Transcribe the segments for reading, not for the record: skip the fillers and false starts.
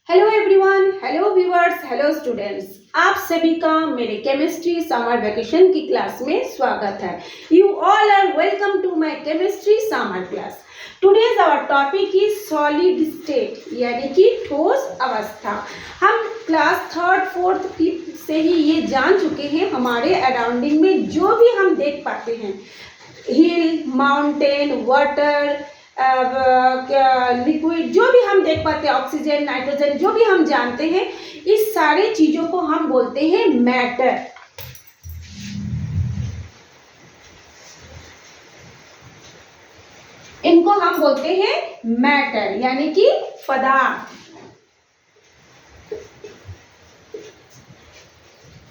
Hello everyone, hello viewers, hello students. आप सभी का मेरे केमिस्ट्री समर वेकेशन की क्लास में स्वागत है। You all are welcome to my chemistry summer class. Today's our topic is solid state, यानी कि ठोस अवस्था। हम क्लास थर्ड, फोर्थ, फिफ्थ से ही ये जान चुके हैं। हमारे अराउंडिंग में जो भी हम देख पाते हैं, हिल, माउंटेन, वाटर, लिक्विड, जो भी हम देख पाते हैं, ऑक्सीजन, नाइट्रोजन, जो भी हम जानते हैं, इस सारी चीजों को हम बोलते हैं मैटर। इनको हम बोलते हैं मैटर, यानी कि पदार्थ।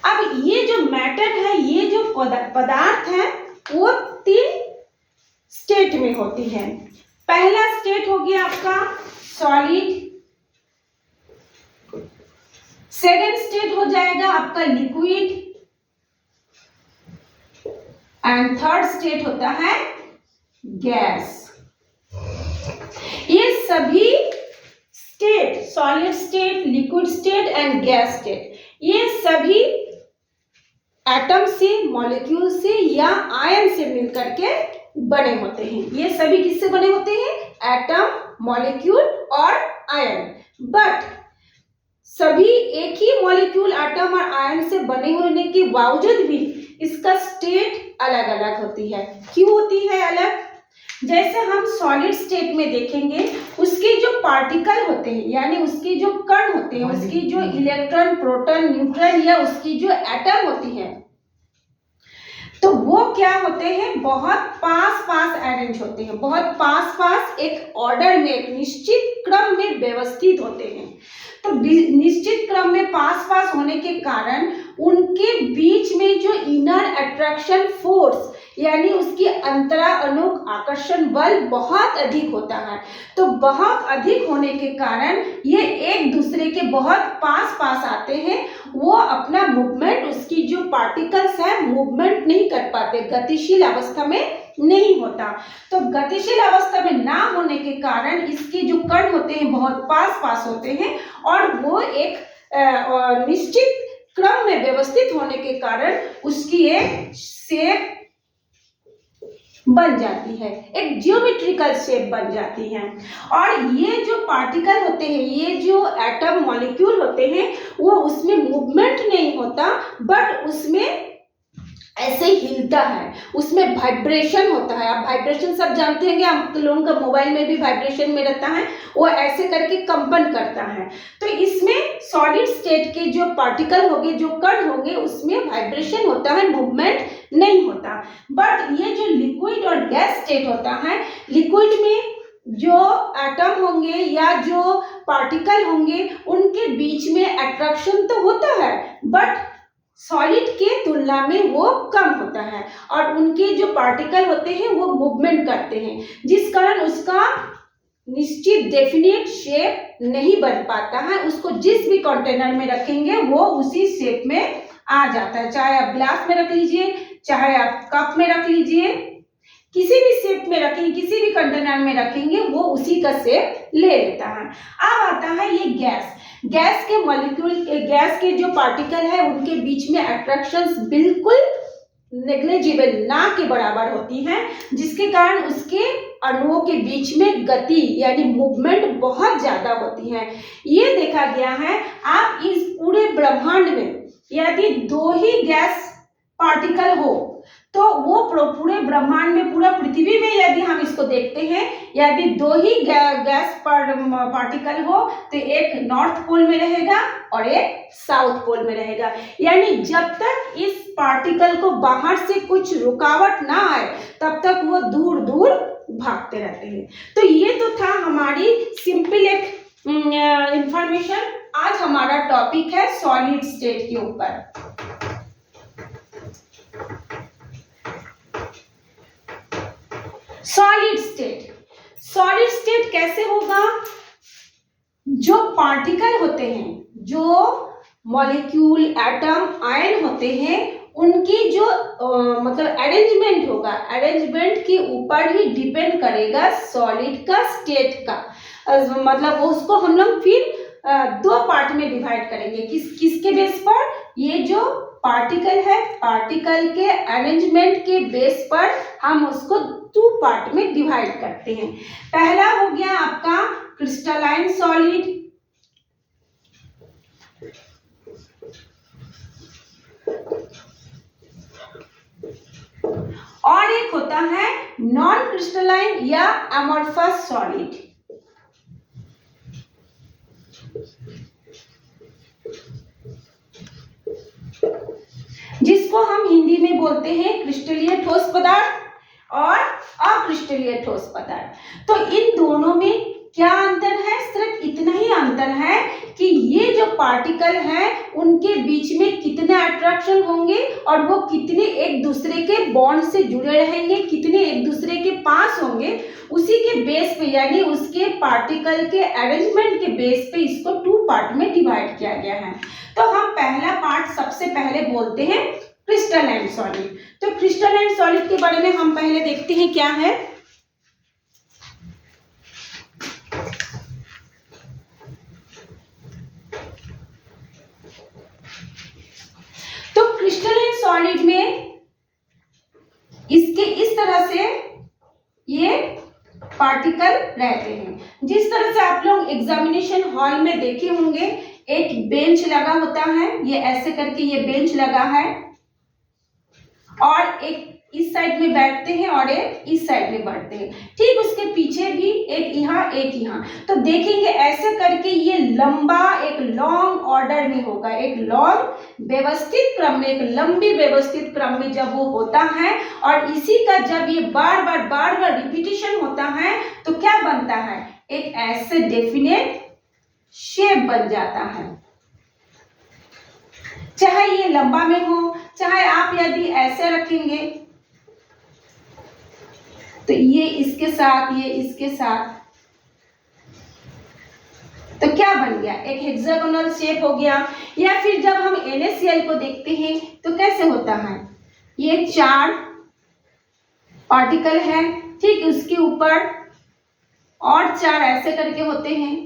अब ये जो मैटर है, ये जो पदार्थ है, वो 3 स्टेट में होती है। पहला स्टेट हो गया आपका सॉलिड, सेकेंड स्टेट हो जाएगा आपका लिक्विड, एंड थर्ड स्टेट होता है गैस। ये सभी state, solid state, liquid state and gas state, ये सभी एटम से, मॉलिक्यूल से या आयन से मिलकर के बने होते हैं। ये सभी किससे बने होते हैं? एटम, मॉलिक्यूल और आयन। बट सभी एक ही मॉलिक्यूल, एटम और आयन से बने होने के बावजूद भी इसका स्टेट अलग अलग होती है। क्यों होती है अलग? जैसे हम सॉलिड स्टेट में देखेंगे, उसके जो पार्टिकल होते हैं, यानी उसके जो कण होते हैं, उसकी जो इलेक्ट्रॉन, प्रोटॉन, न्यूट्रॉन या उसकी जो एटम होती है, तो वो क्या होते हैं? बहुत पास पास अरेंज होते हैं, बहुत पास पास एक ऑर्डर में, एक निश्चित क्रम में व्यवस्थित होते हैं। तो निश्चित क्रम में पास पास होने के कारण उनके बीच में जो इनर अट्रैक्शन फोर्स, यानी उसकी अंतरानुक आकर्षण बल बहुत अधिक होता है। तो बहुत अधिक होने के कारण ये एक दूसरे के बहुत पास पास आते हैं। वो अपना मूवमेंट, उसकी जो पार्टिकल्स है, मूवमेंट नहीं कर पाते, गतिशील अवस्था में नहीं होता। तो गतिशील अवस्था में ना होने के कारण इसके जो कण होते हैं बहुत पास पास होते हैं, और वो एक निश्चित क्रम में व्यवस्थित होने के कारण उसकी एक शेप बन जाती है, एक जियोमेट्रिकल शेप बन जाती है। और ये जो पार्टिकल होते हैं, ये जो एटम, मॉलिक्यूल होते हैं, वो उसमें मूवमेंट नहीं होता, बट उसमें ऐसे हिलता है, उसमें वाइब्रेशन होता है। आप वाइब्रेशन सब जानते हैं, हम लोगों का मोबाइल में भी वाइब्रेशन में रहता है, वो ऐसे करके कंपन करता है। तो इसमें सॉलिड स्टेट के जो पार्टिकल होंगे, जो कण होंगे, उसमें वाइब्रेशन होता है, मूवमेंट नहीं होता। बट ये जो लिक्विड और गैस स्टेट होता है, लिक्विड में जो एटम होंगे या जो पार्टिकल होंगे, उनके बीच में अट्रैक्शन तो होता है, बट सॉलिड के तुलना में वो कम होता है, और उनके जो पार्टिकल होते हैं वो मूवमेंट करते हैं, जिस कारण उसका निश्चित डेफिनेट शेप नहीं बन पाता है। उसको जिस भी कंटेनर में रखेंगे वो उसी शेप में आ जाता है। चाहे आप ग्लास में रख लीजिए, चाहे आप कप में रख लीजिए, किसी भी शेप में रखेंगे, किसी भी कंटेनर में रखेंगे, वो उसी का शेप ले लेता है। अब आता है ये गैस। गैस के मॉलिक्यूल, गैस के जो पार्टिकल है, उनके बीच में अट्रैक्शंस बिल्कुल नेग्लिजिबल, ना के बराबर होती हैं, जिसके कारण उसके अणुओं के बीच में गति यानी मूवमेंट बहुत ज्यादा होती है। ये देखा गया है। आप इस पूरे ब्रह्मांड में यदि 2 ही गैस पार्टिकल हो, तो वो पूरे ब्रह्मांड में, पूरा पृथ्वी में यदि हम इसको देखते हैं, यदि 2 ही गैस पार्टिकल हो, तो एक नॉर्थ पोल में रहेगा और एक साउथ पोल में रहेगा। यानी जब तक इस पार्टिकल को बाहर से कुछ रुकावट ना आए, तब तक वो दूर दूर भागते रहते हैं। तो ये तो था हमारी सिंपल एक इंफॉर्मेशन। आज हमारा टॉपिक है सॉलिड स्टेट के ऊपर। सॉलिड स्टेट, सॉलिड स्टेट कैसे होगा? जो पार्टिकल होते हैं, जो मॉलिक्यूल, एटम, आयन होते हैं, उनकी जो मतलब अरेंजमेंट होगा, अरेंजमेंट के ऊपर ही डिपेंड करेगा सॉलिड का स्टेट का। मतलब उसको हम लोग फिर दो पार्ट में डिवाइड करेंगे। किसके बेस पर? ये जो पार्टिकल है, पार्टिकल के अरेंजमेंट के बेस पर हम उसको 2 पार्ट में डिवाइड करते हैं। पहला हो गया आपका क्रिस्टलाइन सॉलिड, और एक होता है नॉन क्रिस्टलाइन या अमोर्फस सॉलिड। जिसको हम हिंदी में बोलते हैं क्रिस्टलीय ठोस पदार्थ और अक्रिस्टलीय ठोस पदार्थ। तो इन दोनों में क्या अंतर है? सिर्फ इतना ही अंतर है कि ये जो पार्टिकल है उनके बीच में कितने अट्रैक्शन होंगे और वो कितने एक दूसरे के बॉन्ड से जुड़े रहेंगे, कितने एक दूसरे के पास होंगे, उसी के बेस पे यानी उसके पार्टिकल के अरेंजमेंट के बेस पे इसको 2 पार्ट में डिवाइड किया गया है। तो हम पहला पार्ट सबसे पहले बोलते हैं क्रिस्टलाइन सॉलिड। तो क्रिस्टलाइन सॉलिड के बारे में हम पहले देखते हैं क्या है। तो क्रिस्टलाइन सॉलिड में इसके इस तरह से ये पार्टिकल रहते हैं। जिस तरह से आप लोग एग्जामिनेशन हॉल में देखे होंगे, एक बेंच लगा होता है, ये ऐसे करके ये बेंच लगा है और एक इस साइड में बैठते हैं और एक इस साइड में बैठते हैं। ठीक उसके पीछे भी एक यहाँ एक यहाँ। तो देखेंगे ऐसे करके ये लंबा एक लॉन्ग ऑर्डर में होगा, एक लॉन्ग व्यवस्थित क्रम में, एक लंबी व्यवस्थित क्रम में जब वो होता है और इसी का जब ये बार बार रिपीटिशन होता है तो क्या बनता है? एक ऐसे डेफिनेट शेप बन जाता है। चाहे ये लंबा में हो, चाहे आप यदि ऐसे रखेंगे तो ये इसके साथ, ये इसके साथ, तो क्या बन गया? एक हेक्सागोनल शेप हो गया। या फिर जब हम NaCl को देखते हैं तो कैसे होता है? ये 4 पार्टिकल है, ठीक उसके ऊपर और 4 ऐसे करके होते हैं।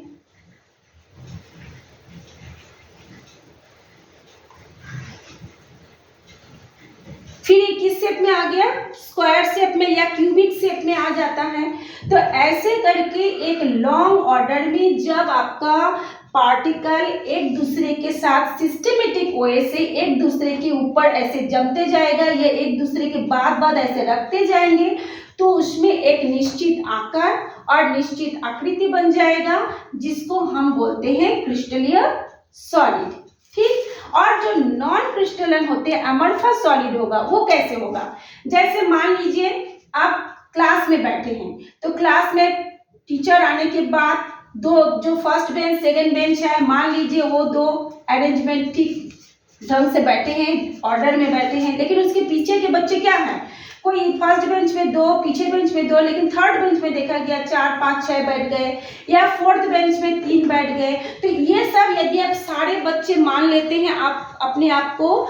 फिर ये किस शेप में आ गया? स्क्वायर शेप में या क्यूबिक शेप में आ जाता है। तो ऐसे करके एक लॉन्ग ऑर्डर में जब आपका पार्टिकल एक दूसरे के साथ सिस्टमेटिक वे से एक दूसरे के ऊपर ऐसे जमते जाएगा या एक दूसरे के बाद ऐसे रखते जाएंगे तो उसमें एक निश्चित आकार और निश्चित आकृति बन जाएगा, जिसको हम बोलते हैं क्रिस्टलीय सॉलिड। ठीक। और जो नॉन क्रिस्टलाइन होते हैं अमोर्फस सॉलिड होगा, वो कैसे होगा? जैसे मान लीजिए आप क्लास में बैठे हैं, तो क्लास में टीचर आने के बाद दो जो फर्स्ट बेंच सेकंड बेंच है, मान लीजिए वो 2 अरेंजमेंट ठीक ढंग से बैठे हैं, ऑर्डर में बैठे हैं, लेकिन उसके पीछे के बच्चे क्या हैं? कोई फर्स्ट बेंच में 2, पीछे बेंच में 2, लेकिन थर्ड बेंच में देखा गया 4, 5, 6 बैठ गए, या फोर्थ बेंच में 3 बैठ गए। तो ये सब यदि आप सारे बच्चे मान लेते हैं, आप अपने आप को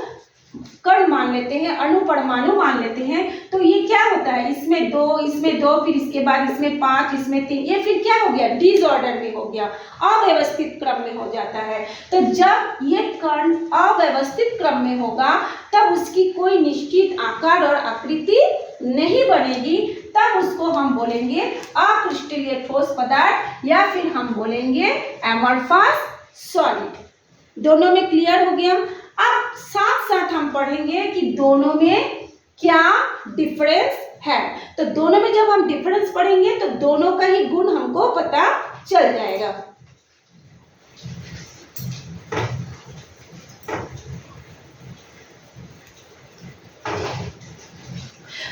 कण मान लेते हैं, अणुपरमाणु मान लेते हैं, तो ये क्या होता है? इसमें 2, इसमें 2, फिर इसके बाद इसमें 5, इसमें 3, ये फिर क्या हो गया? डिसऑर्डर में हो गया, अव्यवस्थित क्रम में हो जाता है। तो जब ये कण अव्यवस्थित क्रम में होगा तब उसकी कोई निश्चित आकार और आकृति नहीं बनेगी, तब उसको हम बोलेंगे अक्रिस्टलीय ठोस पदार्थ या फिर हम बोलेंगे अमोर्फस सॉलिड। दोनों में क्लियर हो गया? अब साथ साथ हम पढ़ेंगे कि दोनों में क्या डिफरेंस है। तो दोनों में जब हम डिफरेंस पढ़ेंगे तो दोनों का ही गुण हमको पता चल जाएगा।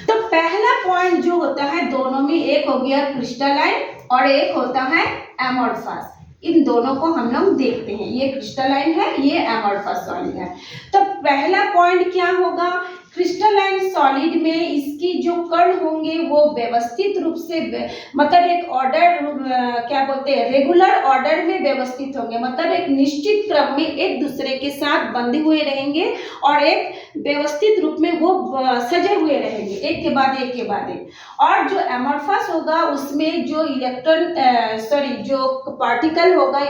तो पहला पॉइंट जो होता है दोनों में, एक हो गया क्रिस्टलाइन और एक होता है अमोर्फस। इन दोनों को हम लोग देखते हैं, ये क्रिस्टलाइन है, ये अमोर्फस सॉलिड है। तो पहला पॉइंट क्या होगा क्रिस्टलाइन सॉलिड में इसकी जो कण होंगे वो व्यवस्थित रूप से मतलब एक ऑर्डर क्या बोलते हैं रेगुलर ऑर्डर में व्यवस्थित होंगे, मतलब एक निश्चित क्रम में एक दूसरे के साथ बंधे हुए रहेंगे और एक व्यवस्थित रूप में वो सजे हुए रहेंगे एक के बाद एक के बाद एक। और जो एमॉर्फस होगा उसमें जो जो पार्टिकल होगा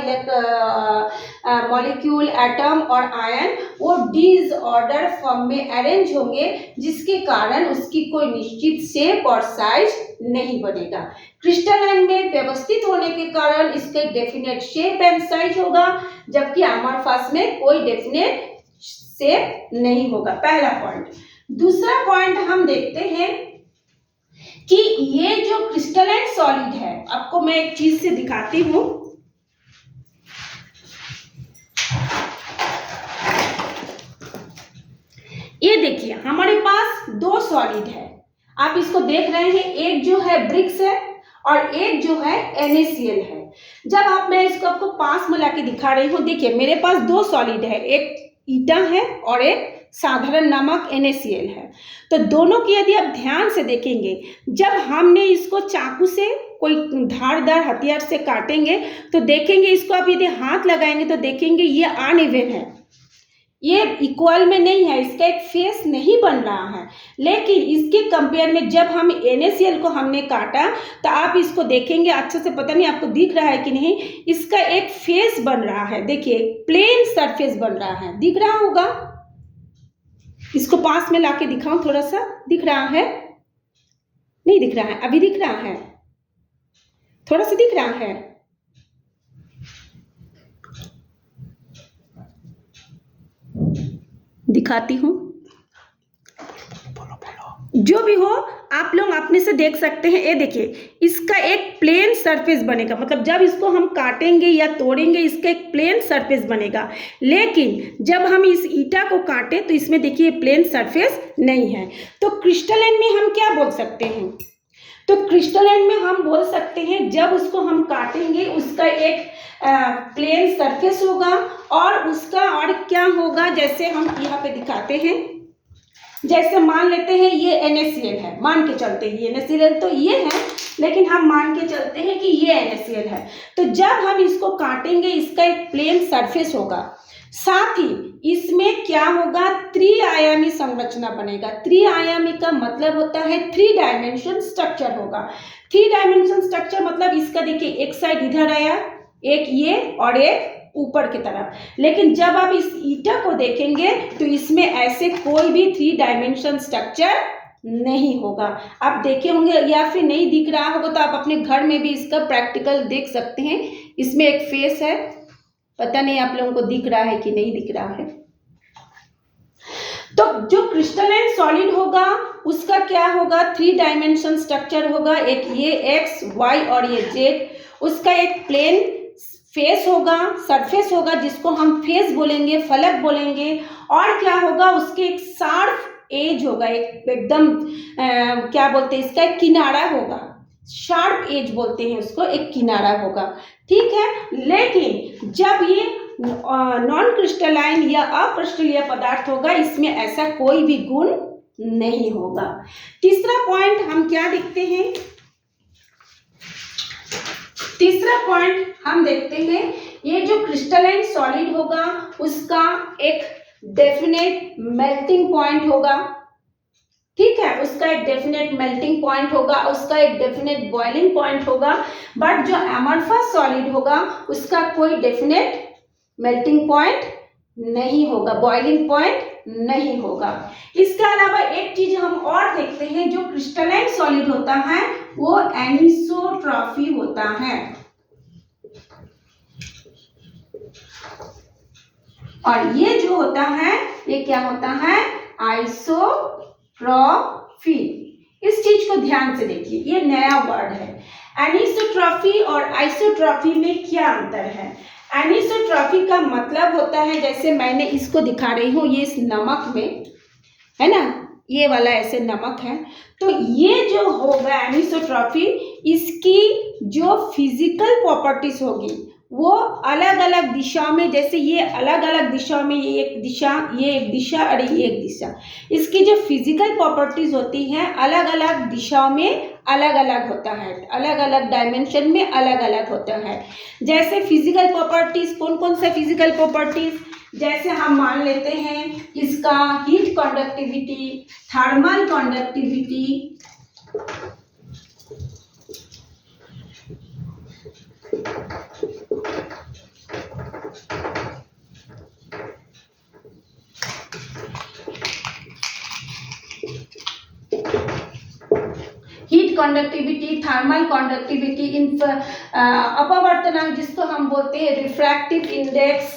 मॉलिक्यूल एटम और आयन वो डिसऑर्डर फॉर्म में अरेंज होंगे, जिसके कारण उसकी कोई निश्चित शेप और साइज नहीं बनेगा। क्रिस्टलाइन में व्यवस्थित होने के कारण इसके डेफिनेट शेप एंड साइज होगा, जबकि एमॉर्फस में कोई डेफिनेट शेप नहीं होगा। पहला पॉइंट। दूसरा पॉइंट हम देखते हैं कि ये जो क्रिस्टलाइन सॉलिड है, आपको मैं एक चीज से दिखाती हूं। ये देखिए हमारे पास दो सॉलिड है, आप इसको देख रहे हैं, एक जो है ब्रिक्स है और एक जो है NaCl है। जब मैं इसको आपको पास में लाके दिखा रही हूँ, देखिए मेरे पास दो सॉलिड है, एक ईटा है और एक साधारण नमक NaCl है। तो दोनों की यदि आप ध्यान से देखेंगे, जब हमने इसको चाकू से कोई धारदार हथियार से काटेंगे तो देखेंगे, इसको आप यदि हाथ लगाएंगे तो देखेंगे ये अनइवन है, ये इक्वल में नहीं है, इसका एक फेस नहीं बन रहा है। लेकिन इसके कंपेयर में जब हम NaCl को हमने काटा तो आप इसको देखेंगे, अच्छे से पता नहीं आपको दिख रहा है कि नहीं, इसका एक फेस बन रहा है। देखिए प्लेन सरफेस बन रहा है, दिख रहा होगा। इसको पास में लाके दिखाऊं, थोड़ा सा दिख रहा है, नहीं दिख रहा है, अभी दिख रहा है, थोड़ा सा दिख रहा है। दिखाती हूँ, जो भी हो आप लोग अपने से देख सकते हैं। ये देखिए इसका एक प्लेन सरफेस बनेगा, मतलब जब इसको हम काटेंगे या तोड़ेंगे इसका एक प्लेन सरफेस बनेगा। लेकिन जब हम इस ईटा को काटें तो इसमें देखिए प्लेन सरफेस नहीं है। तो क्रिस्टलाइन में हम क्या बोल सकते हैं, तो क्रिस्टलाइन में हम बोल सकते हैं जब उसको हम काटेंगे उसका एक प्लेन सरफेस होगा और उसका और क्या होगा, जैसे हम यहाँ पे दिखाते हैं, जैसे मान लेते हैं ये NaCl है, मान के चलते हैं ये NaCl तो ये है, लेकिन हम मान के चलते हैं कि ये NaCl है। तो जब हम इसको काटेंगे इसका एक प्लेन सरफेस होगा, साथ ही इसमें क्या होगा, त्रिआयामी संरचना बनेगा। त्रिआयामी का मतलब होता है 3 डायमेंशन स्ट्रक्चर होगा। 3 डायमेंशन स्ट्रक्चर मतलब इसका देखिए एक साइड इधर आया, एक ये और एक ऊपर की तरफ। लेकिन जब आप इस ईटा को देखेंगे तो इसमें ऐसे कोई भी 3 डायमेंशन स्ट्रक्चर नहीं होगा। आप देखे होंगे या फिर नहीं दिख रहा होगा तो आप अपने घर में भी इसका प्रैक्टिकल देख सकते हैं। इसमें एक फेस है, पता नहीं आप लोगों को दिख रहा है कि नहीं दिख रहा है। तो जो क्रिस्टलाइन सॉलिड होगा उसका क्या होगा, 3 डायमेंशन स्ट्रक्चर होगा, एक ये X, Y और ये Z। उसका एक प्लेन फेस होगा, सरफेस होगा, जिसको हम फेस बोलेंगे, फलक बोलेंगे। और क्या होगा, उसके एक शार्प एज होगा, एक एकदम क्या बोलते हैं इसका, एक किनारा होगा, शार्प एज बोलते हैं उसको, एक किनारा होगा, ठीक है। लेकिन जब ये नॉन क्रिस्टलाइन या अक्रिस्टलीय पदार्थ होगा इसमें ऐसा कोई भी गुण नहीं होगा। तीसरा पॉइंट हम क्या देखते हैं, तीसरा पॉइंट हम देखते हैं ये जो क्रिस्टलाइन सॉलिड होगा उसका एक डेफिनेट मेल्टिंग पॉइंट होगा, ठीक है, उसका एक डेफिनेट मेल्टिंग पॉइंट होगा, उसका एक डेफिनेट बॉइलिंग पॉइंट होगा। बट जो एमॉर्फस सॉलिड होगा उसका कोई डेफिनेट मेल्टिंग पॉइंट नहीं होगा, बॉइलिंग पॉइंट नहीं होगा। इसके अलावा एक चीज हम और देखते हैं, जो क्रिस्टलाइन सॉलिड होता है वो एनिसोट्रॉफी होता है, और ये जो होता है ये क्या होता है, आइसोट्रॉफी। इस चीज को ध्यान से देखिए, ये नया वर्ड है। एनिसोट्रॉफी और आइसोट्रॉफी में क्या अंतर है। एनिसोट्रॉफी का मतलब होता है, जैसे मैंने इसको दिखा रही हूँ, ये इस नमक में है ना, ये वाला ऐसे नमक है, तो ये जो होगा एनिसोट्रॉफी, इसकी जो फिजिकल प्रॉपर्टीज होगी वो अलग अलग दिशा में, जैसे ये अलग अलग दिशा में, ये एक दिशा, ये एक दिशा और ये एक दिशा, इसकी जो फिजिकल प्रॉपर्टीज होती हैं अलग अलग दिशाओं में अलग अलग होता है, अलग अलग डायमेंशन में अलग अलग होता है। जैसे फिजिकल प्रॉपर्टीज, कौन कौन से फिजिकल प्रॉपर्टीज, जैसे हम मान लेते हैं इसका heat conductivity, thermal conductivity, heat conductivity, thermal conductivity, इन अपवर्तनांक जिसको हम बोलते हैं रिफ्रैक्टिव इंडेक्स,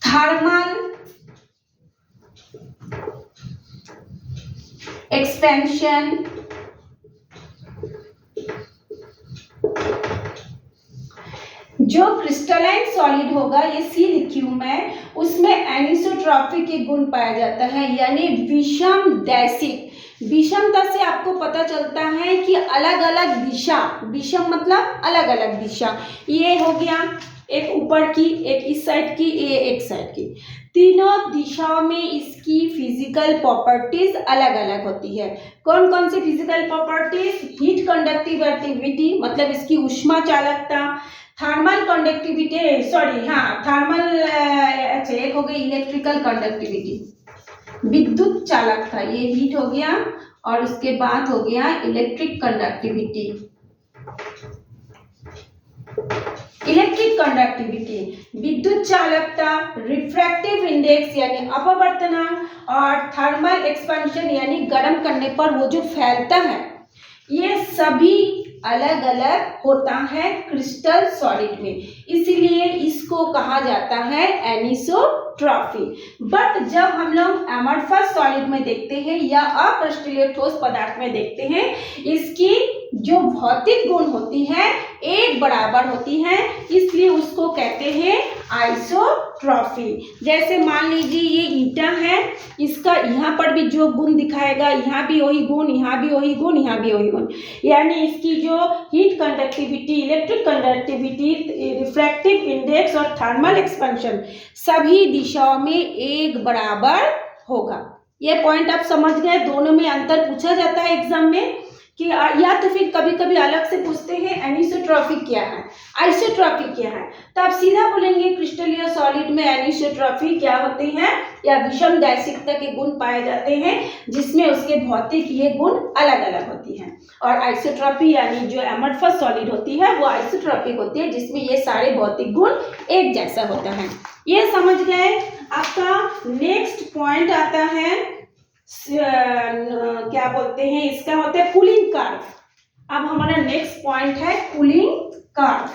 थर्मल एक्सपेंशन, जो क्रिस्टलाइन सॉलिड होगा, ये सी लिखी हूं मैं, उसमें एनिसोट्रॉपी के गुण पाया जाता है, यानी विषम दैशिक। विषमता से आपको पता चलता है कि अलग अलग दिशा, विषम मतलब अलग अलग दिशा, ये हो गया एक ऊपर की, एक इस साइड की, ये एक साइड की, तीनों दिशाओं में इसकी फिजिकल प्रॉपर्टीज अलग अलग होती है। कौन कौन सी फिजिकल प्रॉपर्टीज, हीट कंडक्टिविटी मतलब इसकी ऊष्मा चालकता, थर्मल कंडक्टिविटी, थर्मल, अच्छा एक हो गई इलेक्ट्रिकल कंडक्टिविटी, विद्युत चालकता, ये हीट हो गया, और उसके बाद हो गया इलेक्ट्रिक कंडक्टिविटी, इलेक्ट्रिक कंडक्टिविटी, विद्युत चालकता, रिफ्रैक्टिव इंडेक्स यानी अपवर्तनांक, और थर्मल एक्सपेंशन यानी गर्म करने पर वो जो फैलता है, ये सभी अलग अलग होता है क्रिस्टल सॉलिड में, इसलिए इसको कहा जाता है एनिसोट्रॉपी। बट जब हम लोग एमरफस सॉलिड में देखते हैं या अक्रिस्टलीय ठोस पदार्थ में देखते हैं, इसकी जो भौतिक गुण होती है एक बराबर होती है, इसलिए उसको कहते हैं आइसोट्रॉफी। जैसे मान लीजिए ये ईटा है, इसका यहाँ पर भी जो गुण दिखाएगा, यहाँ भी वही गुण, यहाँ भी वही गुण, यहाँ भी वही गुण, यानी इसकी जो heat conductivity, electric conductivity, refractive index और थर्मल एक्सपेंशन सभी दिशाओं में एक बराबर होगा। ये पॉइंट आप समझ गए। दोनों में अंतर पूछा जाता है एग्जाम में कि या तो फिर कभी कभी अलग से पूछते हैं एनिसोट्रॉपी क्या है, आइसोट्रॉपी क्या है, तो आप सीधा बोलेंगे क्रिस्टलीय सॉलिड में एनिसोट्रॉपी क्या होती है, या विषम दैशिकता के गुण पाए जाते हैं जिसमें उसके भौतिक ये गुण अलग अलग होती हैं, और आइसोट्रॉपी यानी जो एमरफस सॉलिड होती है वो आइसोट्रॉपिक होती है जिसमें ये सारे भौतिक गुण एक जैसा होता है। ये समझ गए। आपका नेक्स्ट पॉइंट आता है, क्या बोलते हैं, इसका होता है कूलिंग कर्व। अब हमारा नेक्स्ट पॉइंट है कूलिंग कर्व।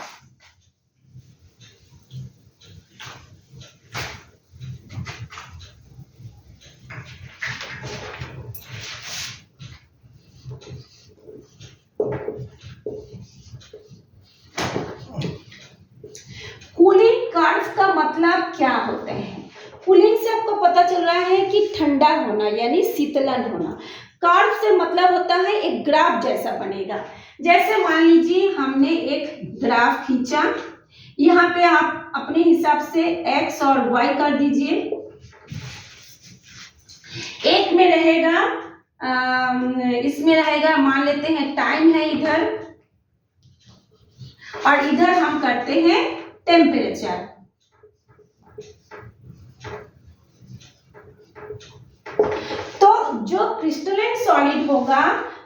कूलिंग कर्व का मतलब क्या होता है? कूलिंग से आपको पता चल रहा है कि ठंडा होना यानी शीतलन होना। कर्व से मतलब होता है एक ग्राफ जैसा बनेगा। जैसे मान लीजिए हमने एक ग्राफ खींचा, यहाँ पे आप अपने हिसाब से x और y कर दीजिए। एक में रहेगा, इसमें रहेगा, मान लेते हैं टाइम है इधर, और इधर हम करते हैं टेम्परेचर। तो जो क्रिस्टलाइन सॉलिड होगा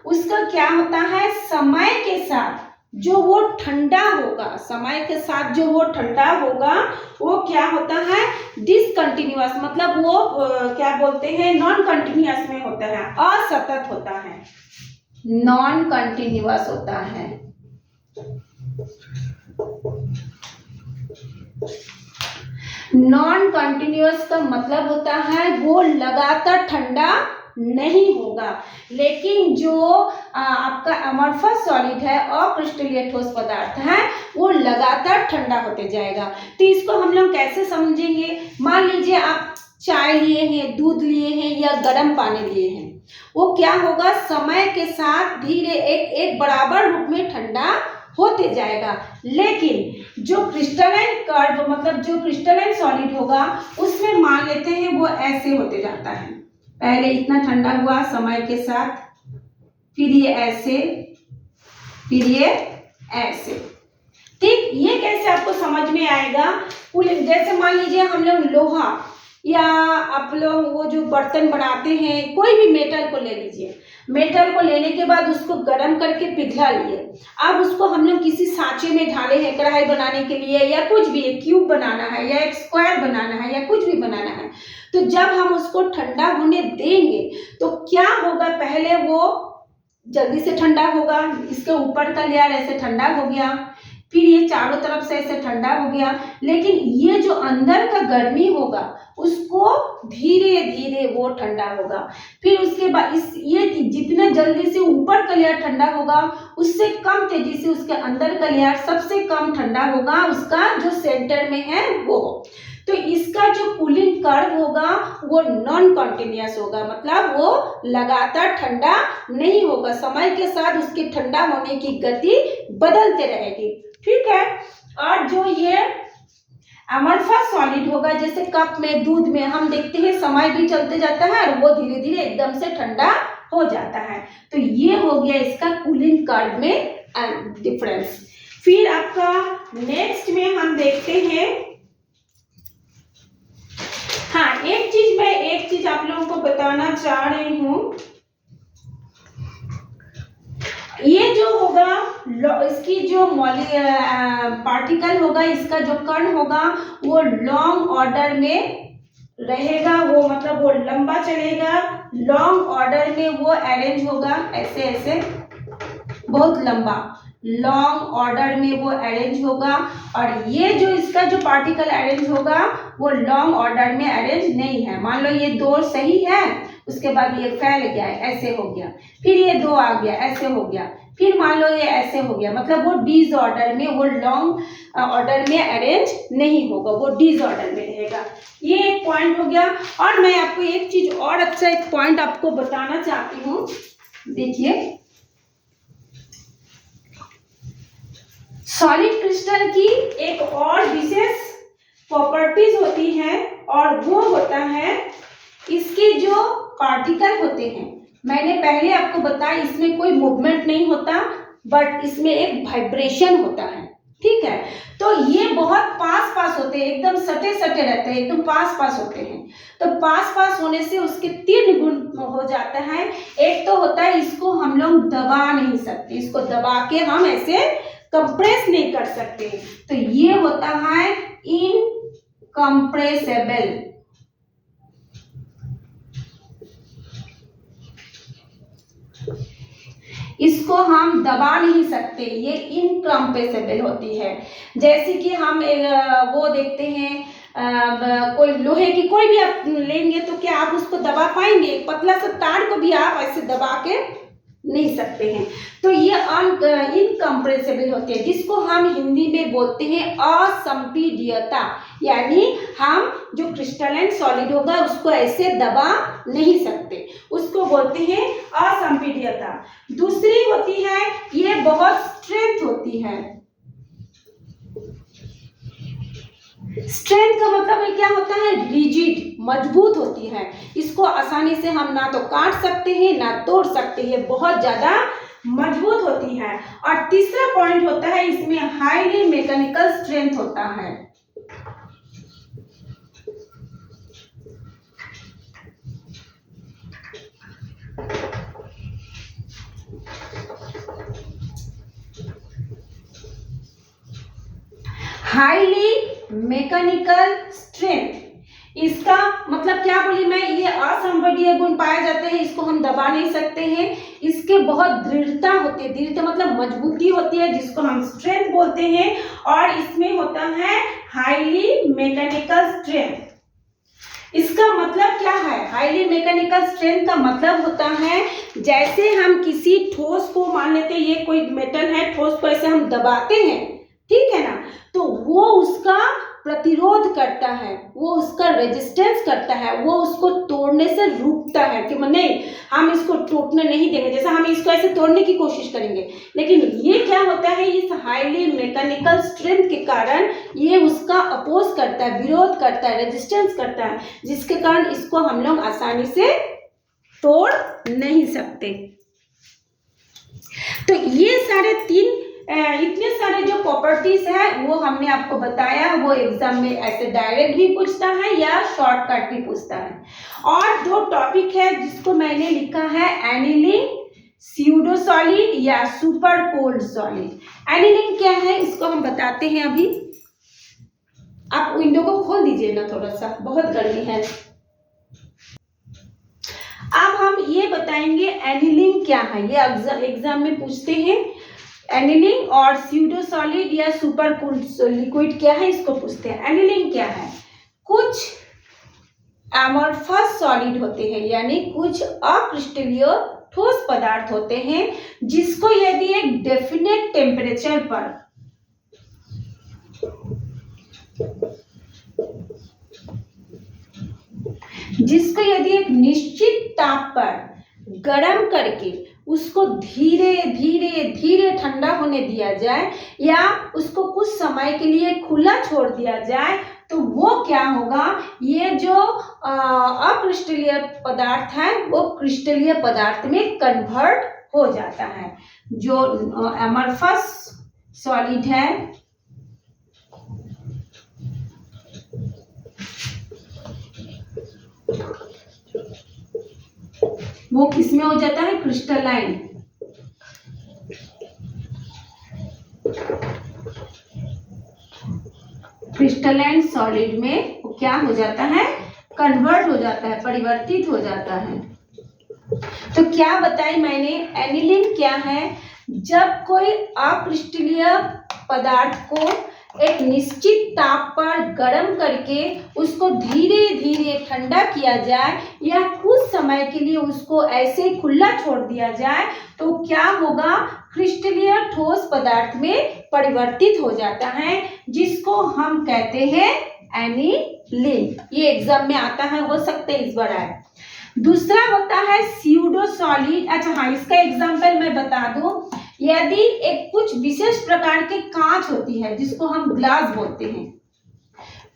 उसका क्या होता है, समय के साथ जो वो ठंडा होगा, समय के साथ जो वो ठंडा होगा वो क्या होता है, डिसकंटिन्यूअस, मतलब वो क्या बोलते हैं, नॉन कंटिन्यूअस में होता है, असतत होता है, नॉन कंटिन्यूअस होता है। नॉन कंटिन्यूअस का मतलब होता है वो लगातार ठंडा नहीं होगा, लेकिन जो आपका अमorphous सॉलिड है और क्रिस्टलीय ठोस पदार्थ है वो लगातार ठंडा होते जाएगा। तो इसको हम लोग कैसे समझेंगे? मान लीजिए आप चाय लिए हैं, दूध लिए हैं या गर्म पानी लिए हैं, वो क्या होगा, समय के साथ धीरे एक बराबर रूप में ठंडा होते जाएगा। लेकिन जो क्रिस्टलाइन कर्व मतलब जो क्रिस्टलाइन सॉलिड होगा उसमें मान लेते हैं वो ऐसे होते जाता है, पहले इतना ठंडा हुआ समय के साथ, फिर ये ऐसे, फिर ये ऐसे। ठीक, ये कैसे आपको समझ में आएगा? जैसे मान लीजिए हम लोग लोहा या आप लोग वो जो बर्तन बनाते हैं, कोई भी मेटल को ले लीजिए, मेटल को लेने के बाद उसको गर्म करके पिघला लिए, अब उसको हम लोग किसी सांचे में ढाले हैं कढ़ाई बनाने के लिए या कुछ भी, एक क्यूब बनाना है या एक स्क्वायर बनाना है या कुछ भी बनाना है, तो जब हम उसको ठंडा होने देंगे तो क्या होगा, पहले वो जल्दी से ठंडा होगा, इसके ऊपर का लेयर ऐसे ठंडा हो गया, फिर ये चारों तरफ से ऐसे ठंडा हो गया, लेकिन ये जो अंदर का गर्मी होगा उसको धीरे धीरे वो ठंडा होगा। फिर उसके बाद ये जितना जल्दी से ऊपर का लेयर ठंडा होगा उससे कम तेजी से उसके अंदर का लेयर सबसे कम ठंडा होगा, उसका जो सेंटर में है वो। तो इसका जो कूलिंग कर्व होगा वो नॉन कॉन्टिन्यूअस होगा, मतलब वो लगातार ठंडा नहीं होगा, समय के साथ उसके ठंडा होने की गति बदलते रहेगी। ठीक है, और जो ये अमorphous सॉलिड होगा, जैसे कप में, दूध में, हम देखते हैं समय भी चलते जाता है और वो धीरे धीरे एकदम से ठंडा हो जाता है। तो ये हो गया इसका कूलिंग कर्व में डिफरेंस। फिर आपका नेक्स्ट में हम देखते हैं, हाँ एक चीज आप लोगों को बताना चाह रही हूँ, ये जो होगा इसकी जो पार्टिकल होगा, इसका जो कण होगा वो लॉन्ग ऑर्डर में रहेगा, वो मतलब वो लंबा चलेगा, लॉन्ग ऑर्डर में वो अरेंज होगा, ऐसे ऐसे बहुत लंबा लॉन्ग ऑर्डर में वो अरेंज होगा। और ये जो इसका जो पार्टिकल अरेंज होगा वो लॉन्ग ऑर्डर में अरेंज नहीं है। मान लो ये दो सही है, उसके बाद ये फैल गया है, ऐसे हो गया, फिर ये दो आ गया, ऐसे हो गया, फिर मान लो ये ऐसे हो गया, मतलब वो डिसऑर्डर में, वो लॉन्ग ऑर्डर में अरेंज नहीं होगा, वो डिसऑर्डर में रहेगा। ये एक पॉइंट हो गया। और मैं आपको एक चीज और अच्छा एक पॉइंट आपको बताना चाहती हूँ, देखिए सॉलिड क्रिस्टल की एक और विशेष प्रॉपर्टीज होती है और वो होता है इसके जो पार्टिकल होते हैं। मैंने पहले आपको बताया इसमें कोई मूवमेंट नहीं होता, बट इसमें एक वाइब्रेशन होता है। ठीक है, तो ये बहुत पास पास होते हैं, एकदम सटे सटे रहते हैं, एकदम पास पास होते हैं। तो पास पास होने से उसके तीन गुण हो जाता है। एक तो होता है इसको हम लोग दबा नहीं सकते, इसको दबा के हम ऐसे कंप्रेस नहीं कर सकते, तो ये होता है इनकम्प्रेसेबल। इसको हम दबा नहीं सकते, ये इनकम्प्रेसेबल होती है। जैसे कि हम वो देखते हैं कोई लोहे की कोई भी आप लेंगे तो क्या आप उसको दबा पाएंगे? पतला सा तार को भी आप ऐसे दबा के नहीं सकते हैं। तो ये इनकम्प्रेसेबल होती है, जिसको हम हिंदी में बोलते हैं असंपीड्यता, यानी हम जो क्रिस्टलाइन सॉलिड होगा उसको ऐसे दबा नहीं सकते, उसको बोलते हैं असंपीड्यता। दूसरी होती है ये बहुत स्ट्रेंथ होती है। स्ट्रेंथ का मतलब क्या होता है? रिजिड, मजबूत होती है, इसको आसानी से हम ना तो काट सकते हैं ना तोड़ सकते हैं, बहुत ज्यादा मजबूत होती है। और तीसरा पॉइंट होता है इसमें हाईली मैकेनिकल स्ट्रेंथ होता है। हाईली मैकेनिकल स्ट्रेंथ इसका मतलब क्या बोली मैं, ये असंभवीय गुण पाए जाते हैं, इसको हम दबा नहीं सकते हैं। इसके बहुत दृढ़ता होती है, दृढ़ता मतलब मजबूती होती है, जिसको हम स्ट्रेंथ बोलते हैं। और इसमें होता है हाईली मैकेनिकल स्ट्रेंथ। इसका मतलब क्या है, हाईली मैकेनिकल स्ट्रेंथ का मतलब होता है जैसे हम किसी ठोस को, मान लेते हैं ये कोई मेटल है, ठोस को ऐसे हम दबाते हैं, ठीक है ना, तो वो उसका प्रतिरोध करता है, वो उसका रेजिस्टेंस करता है, वो उसको तोड़ने से रुकता है कि नहीं हम इसको टूटने नहीं देंगे, जैसा हम इसको ऐसे तोड़ने की कोशिश करेंगे। लेकिन ये क्या होता है, इस हाईली मैकेनिकल स्ट्रेंथ के कारण ये उसका अपोज करता है, विरोध करता है, रेजिस्टेंस करता है, जिसके कारण इसको हम लोग आसानी से तोड़ नहीं सकते। तो ये सारे तीन इतने सारे जो प्रॉपर्टीज है वो हमने आपको बताया, वो एग्जाम में ऐसे डायरेक्ट भी पूछता है या शॉर्टकट भी पूछता है। और दो टॉपिक है जिसको मैंने लिखा है, एनीलिंग, स्यूडो सॉलिड या सुपर कोल्ड सॉलिड। एनीलिंग क्या है इसको हम बताते हैं। अभी आप विंडो को खोल दीजिए ना, थोड़ा सा बहुत गर्मी है। अब हम ये बताएंगे एनीलिंग क्या है, ये एग्जाम में पूछते हैं। एनीलिंग और स्यूडो सॉलिड या सुपर कूल्ड लिक्विड क्या है इसको पूछते हैं। एनीलिंग क्या है, कुछ एमोर्फस सॉलिड होते हैं, यानी कुछ अक्रिस्टलीय ठोस पदार्थ होते हैं, जिसको यदि एक डेफिनेट टेम्परेचर पर एक निश्चित ताप पर गरम करके उसको धीरे धीरे धीरे ठंडा होने दिया जाए या उसको कुछ समय के लिए खुला छोड़ दिया जाए, तो वो क्या होगा, ये जो अक्रिस्टलीय पदार्थ है वो क्रिस्टलीय पदार्थ में कन्वर्ट हो जाता है। जो एमोर्फस सॉलिड है वो किसमें हो जाता है, क्रिस्टलाइन। क्रिस्टलाइन सॉलिड में वो क्या हो जाता है, कन्वर्ट हो जाता है, परिवर्तित हो जाता है। तो क्या बताई मैंने, एनीलिंग क्या है, जब कोई अक्रिस्टलीय पदार्थ को एक निश्चित ताप पर गर्म करके उसको धीरे धीरे ठंडा किया जाए या कुछ समय के लिए उसको ऐसे खुला छोड़ दिया जाए, तो क्या होगा, क्रिस्टलीय ठोस पदार्थ में परिवर्तित हो जाता है, जिसको हम कहते हैं एनीलिंग। ये एग्जाम में आता है, हो सकता है इस बार आए। दूसरा होता है स्यूडो सॉलिड। अच्छा हाँ, इसका एग्जाम्पल मैं बता दूं, यदि एक कुछ विशेष प्रकार की कांच होती है जिसको हम ग्लास बोलते हैं,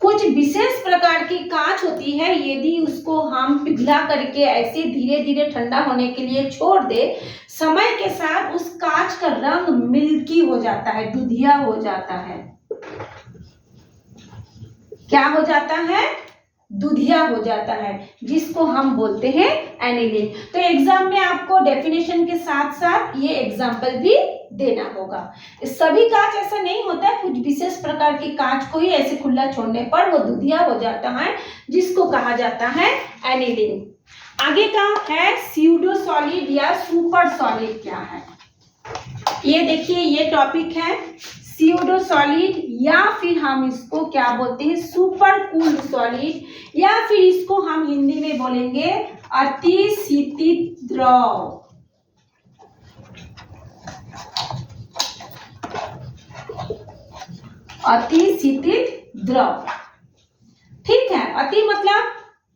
कुछ विशेष प्रकार की कांच होती है, यदि उसको हम पिघला करके ऐसे धीरे धीरे ठंडा होने के लिए छोड़ दे, समय के साथ उस कांच का रंग मिल्की हो जाता है, दूधिया हो जाता है। क्या हो जाता है, दूधिया हो जाता है, जिसको हम बोलते हैं एनीलिंग। तो एग्जाम में आपको डेफिनेशन के साथ साथ ये एग्जाम्पल भी देना होगा। सभी कांच ऐसा नहीं होता है, कुछ विशेष प्रकार की कांच को ही ऐसे खुला छोड़ने पर वो दूधिया हो जाता है, जिसको कहा जाता है एनीलिंग। आगे का है स्यूडो सॉलिड या सुपर सॉलिड क्या है। ये देखिए, ये टॉपिक है स्यूडो सॉलिड या फिर हम इसको क्या बोलते हैं, सुपर कूल्ड सॉलिड, या फिर इसको हम हिंदी में बोलेंगे अतिशीतित द्रव। अतिशीतित द्रव, ठीक है। अति मतलब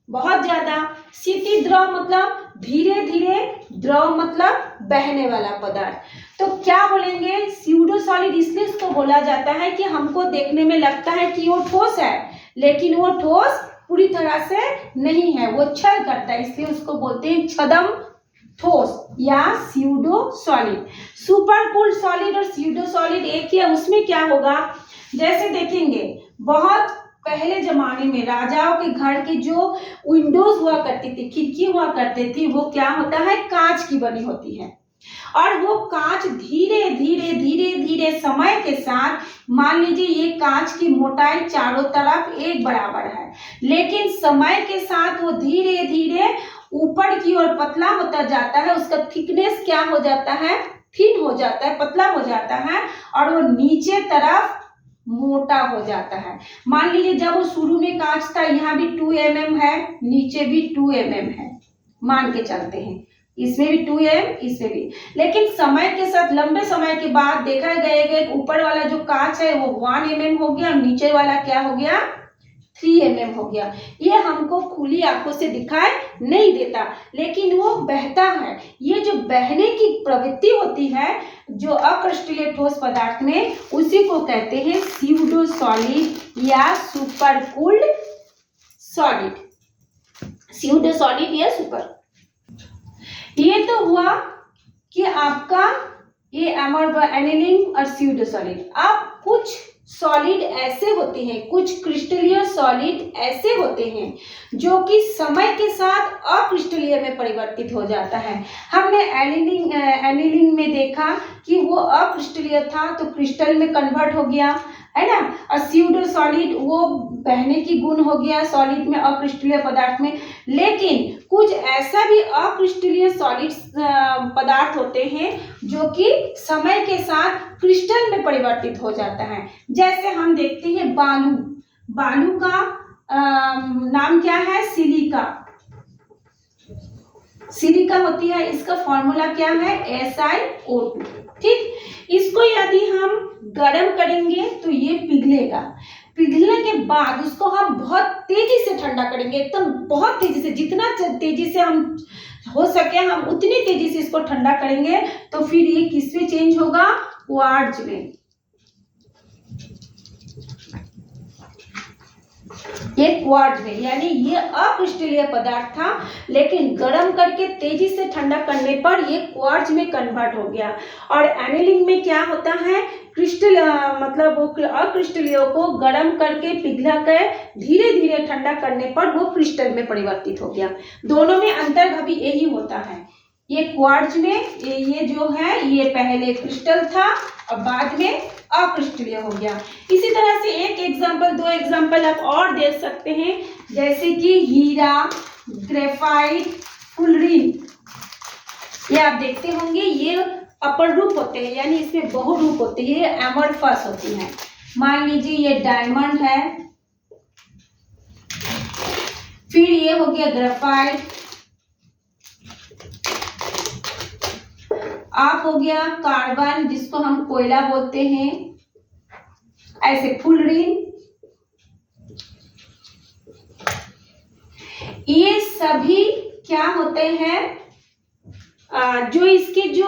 बहुत ज्यादा, शीतित द्रव मतलब धीरे धीरे, द्रव मतलब बहने वाला पदार्थ। तो क्या बोलेंगे, स्यूडो सॉलिड इसलिए इसको बोला जाता है कि हमको देखने में लगता है कि वो ठोस है, लेकिन वो ठोस पूरी तरह से नहीं है, वो छल करता है, इसलिए उसको बोलते हैं छदम ठोस या pseudo solid. Super cooled solid और स्यूडो सॉलिड एक ही है। उसमें क्या होगा, जैसे देखेंगे बहुत पहले जमाने में राजाओं के घर की जो विंडोज हुआ करती थी, खिड़की हुआ करती थी, वो क्या होता है, कांच की बनी होती है। और वो कांच धीरे धीरे धीरे धीरे समय के साथ, मान लीजिए ये कांच की मोटाई चारों तरफ एक बराबर है, लेकिन समय के साथ वो धीरे धीरे ऊपर की ओर पतला होता जाता है, उसका थिकनेस क्या हो जाता है, थिन हो जाता है, पतला हो जाता है, और वो नीचे तरफ मोटा हो जाता है। मान लीजिए जब वो शुरू में कांच था, यहाँ भी 2 mm है, नीचे भी 2 mm है, मान के चलते हैं, इसमें भी 2 mm, इसमें भी। लेकिन समय के साथ लंबे समय के बाद देखा गया कि ऊपर वाला जो कांच है वो 1 mm हो गया, और नीचे वाला क्या हो गया, 3 mm हो गया। ये हमको खुली आंखों से दिखाई नहीं देता, लेकिन वो बहता है। ये जो बहने की प्रवृत्ति होती है जो अक्रिस्टलीय ठोस पदार्थ में, उसी को कहते हैं स्यूडो सॉलिड या super cooled solid, pseudo solid या सुपर। ये तो हुआ कि आपका ये एनिलिंग और स्यूडो सॉलिड। अब कुछ सॉलिड ऐसे होते हैं, कुछ क्रिस्टलीय सॉलिड ऐसे होते हैं जो कि समय के साथ अक्रिस्टलीय में परिवर्तित हो जाता है। हमने एनिलिंग में देखा कि वो अक्रिस्टलीय था तो क्रिस्टल में कन्वर्ट हो गया, है ना। और स्यूडो सॉलिड वो बहने की गुण हो गया सॉलिड में, अक्रिस्टलीय पदार्थ में। लेकिन कुछ ऐसा भी अक्रिस्टलीय सॉलिड पदार्थ होते हैं जो कि समय के साथ क्रिस्टल में परिवर्तित हो जाता है। जैसे हम देखते हैं बालू, बालू का नाम क्या है, सिलिका, सिलिका होती है, इसका फॉर्मूला क्या है, SiO2। ठीक, इसको यदि हम गर्म करेंगे तो ये पिघलेगा, पिघलने के बाद उसको हम बहुत तेजी से ठंडा करेंगे, एकदम बहुत तेजी से, जितना तेजी से हम हो सके हम उतनी तेजी से इसको ठंडा करेंगे, तो फिर ये किस में चेंज होगा, क्वार्ट्ज में। ये क्वार्ट्ज में, यानी ये अक्रिस्टलीय पदार्थ था, लेकिन गर्म करके तेजी से ठंडा करने पर ये क्वार्ट्ज में कन्वर्ट हो गया। और एनिलिंग में क्या होता है, क्रिस्टल मतलब वो अक्रिस्टलीय को गर्म करके पिघला कर धीरे धीरे ठंडा करने पर वो क्रिस्टल में परिवर्तित हो गया। दोनों में अंतर अभी यही होता है। ये क्वार्ट्ज में ये जो है ये पहले क्रिस्टल था और बाद में अक्रिस्टलीय हो गया। इसी तरह से एक एग्जांपल, 2 एग्जांपल आप और देख सकते हैं, जैसे कि हीरा, ग्रेफाइट, फुलरिन, ये आप देखते होंगे, ये अपर रूप होते हैं, यानी इसमें बहुरूप होते हैं, ये एमरफस होती हैं। मान लीजिए ये डायमंड है, फिर ये हो गया ग्रेफाइट, आप हो गया कार्बन जिसको हम कोयला बोलते हैं, ऐसे फुलरिन, ये सभी क्या होते हैं, जो इसके जो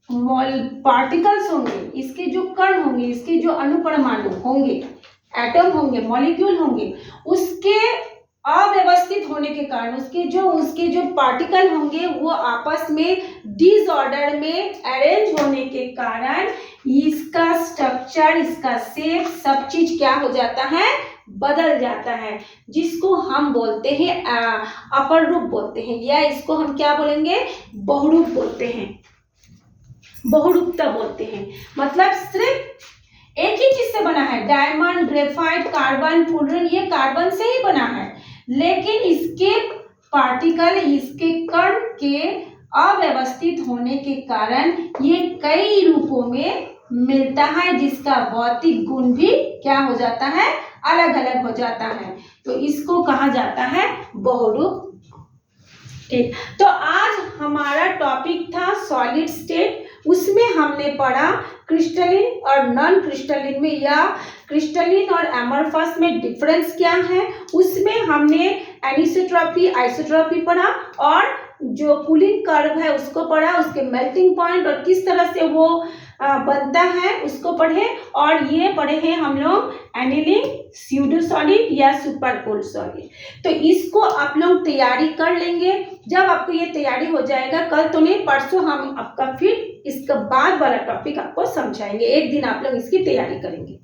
पार्टिकल्स होंगे, इसके जो कण होंगे, इसके जो अणुपरमाणु होंगे, एटम होंगे, मॉलिक्यूल होंगे, उसके अव्यवस्थित होने के कारण, उसके जो पार्टिकल होंगे वो आपस में डिसऑर्डर में अरेंज होने के कारण इसका स्ट्रक्चर, इसका शेप, सब चीज क्या हो जाता है, बदल जाता है, जिसको हम बोलते हैं अपर रूप बोलते हैं, या इसको हम क्या बोलेंगे, बहुरूप बोलते हैं, बहुरूपता बोलते हैं। मतलब सिर्फ एक ही चीज से बना है, डायमंड, ग्रेफाइट, कार्बन, फुलरिन, ये कार्बन से ही बना है, लेकिन इसके पार्टिकल, इसके कण के अव्यवस्थित होने के कारण ये कई रूपों में मिलता है, जिसका भौतिक गुण भी क्या हो जाता है, अलग अलग हो जाता है, तो इसको कहा जाता है बहुरूप। ठीक, तो आज हमारा टॉपिक था सॉलिड स्टेट, उसमें हमने पढ़ा क्रिस्टलिन और नॉन क्रिस्टलिन में, या क्रिस्टलिन और एमरफस में डिफरेंस क्या है, उसमें हमने एनिसोट्रॉपी, आइसोट्रॉपी पढ़ा, और जो कूलिंग कर्व है उसको पढ़ा, उसके मेल्टिंग पॉइंट और किस तरह से वो बनता है उसको पढ़े, और ये पढ़े हैं हम लोग एनिलिंग, स्यूडो सॉलिड या सुपर कूल्ड सॉलिड। तो इसको आप लोग तैयारी कर लेंगे, जब आपको ये तैयारी हो जाएगा, कल तो नहीं परसों हम आपका फिर इसका बाद वाला टॉपिक आपको समझाएंगे, एक दिन आप लोग इसकी तैयारी करेंगे।